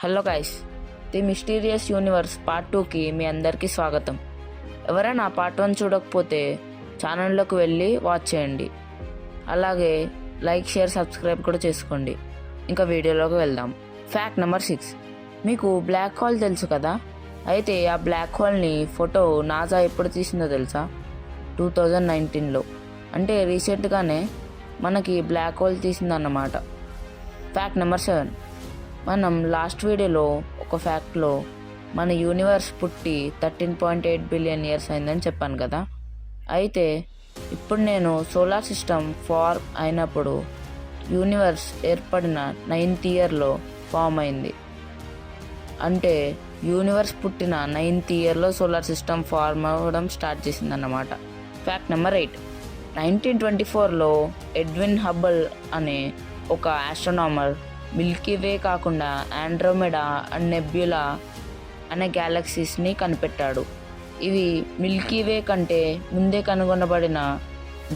Hello guys, the mysterious universe part 2కి మీ అందరికీ స్వాగతం. ఎవరైనా పార్ట్ 1 చూడకపోతే ఛానల్లోకి వెళ్ళి వాచ్ చేయండి. అలాగే లైక్, షేర్, సబ్స్క్రైబ్ కూడా చేసుకోండి. ఇంకా వీడియోలోకి వెళ్దాం. Fact number 6. మీకు బ్లాక్ హోల్ తెలుసు కదా? అయితే ఆ బ్లాక్ హోల్ని ఫోటో నాసా ఎప్పుడు తీసిందో తెలుసా? 2019లో. అంటే రీసెంట్గానే మనకి బ్లాక్ హోల్ తీసిందన్నమాట. Fact number 7. మనం లాస్ట్ వీడియోలో ఒక ఫ్యాక్ట్లో మన యూనివర్స్ పుట్టి 13.8 బిలియన్ ఇయర్స్ అయిందని చెప్పాను కదా. అయితే ఇప్పుడు నేను సోలార్ సిస్టమ్ ఫార్మ్ అయినప్పుడు యూనివర్స్ ఏర్పడిన 9th ఇయర్లో ఫామ్ అయింది. అంటే యూనివర్స్ పుట్టిన 9th ఇయర్లో సోలార్ సిస్టమ్ ఫార్మ్ అవ్వడం స్టార్ట్ చేసిందన్నమాట. Fact number 8. 1924లో ఎడ్విన్ హబ్బల్ అనే ఒక ఆస్ట్రోనామర్ మిల్కీవే కాకుండా ఆండ్రోమెడా అండ్ నెబ్యులా అనే గ్యాలక్సీస్ని కనిపెట్టాడు. ఇవి మిల్కీవే కంటే ముందే కనుగొనబడిన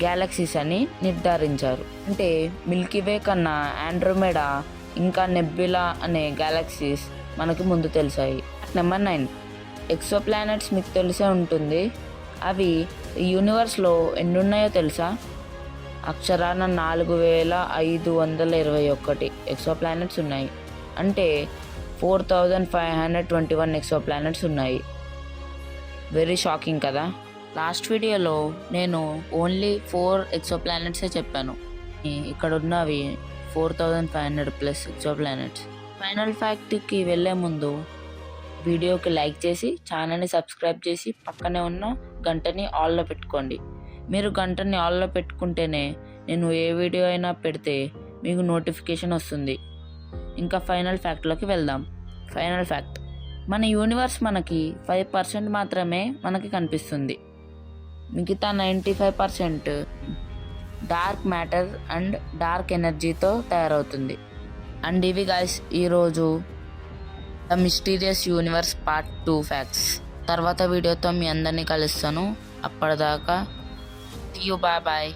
గ్యాలక్సీస్ అని నిర్ధారించారు. అంటే మిల్కీవే కన్నా ఆండ్రోమెడా ఇంకా నెబ్యులా అనే గ్యాలక్సీస్ మనకి ముందు తెలిసాయి. నెంబర్ 9. ఎక్సో ప్లానెట్స్ మీకు తెలిసే ఉంటుంది. అవి ఈ యూనివర్స్లో ఎన్ని ఉన్నాయో తెలుసా? అక్షరాన 4521 ఎక్సో ప్లానెట్స్ ఉన్నాయి. అంటే 4521 ఎక్సో ప్లానెట్స్ ఉన్నాయి. వెరీ షాకింగ్ కదా. లాస్ట్ వీడియోలో నేను ఓన్లీ 4 ఎక్సో ప్లానెట్సే చెప్పాను. ఇక్కడ ఉన్నవి 4500+ ఎక్సో ప్లానెట్స్. ఫైనల్ ఫ్యాక్ట్కి వెళ్ళే ముందు వీడియోకి లైక్ చేసి ఛానల్ని సబ్స్క్రైబ్ చేసి పక్కనే ఉన్న గంటని ఆల్లో పెట్టుకోండి. మీరు గంటని ఆల్లో పెట్టుకుంటేనే నేను ఏ వీడియో అయినా పెడితే మీకు నోటిఫికేషన్ వస్తుంది. ఇంకా ఫైనల్ ఫ్యాక్ట్లోకి వెళ్దాం. Final fact. మన యూనివర్స్ మనకి 5% మాత్రమే మనకి కనిపిస్తుంది. మిగతా 95% డార్క్ మ్యాటర్ అండ్ డార్క్ ఎనర్జీతో తయారవుతుంది. అండ్ ఇవి గైస్ ఈరోజు the mysterious universe part 2 facts. తర్వాత వీడియోతో మీ అందరినీ కలుస్తాను. అప్పటిదాకా see you, bye bye.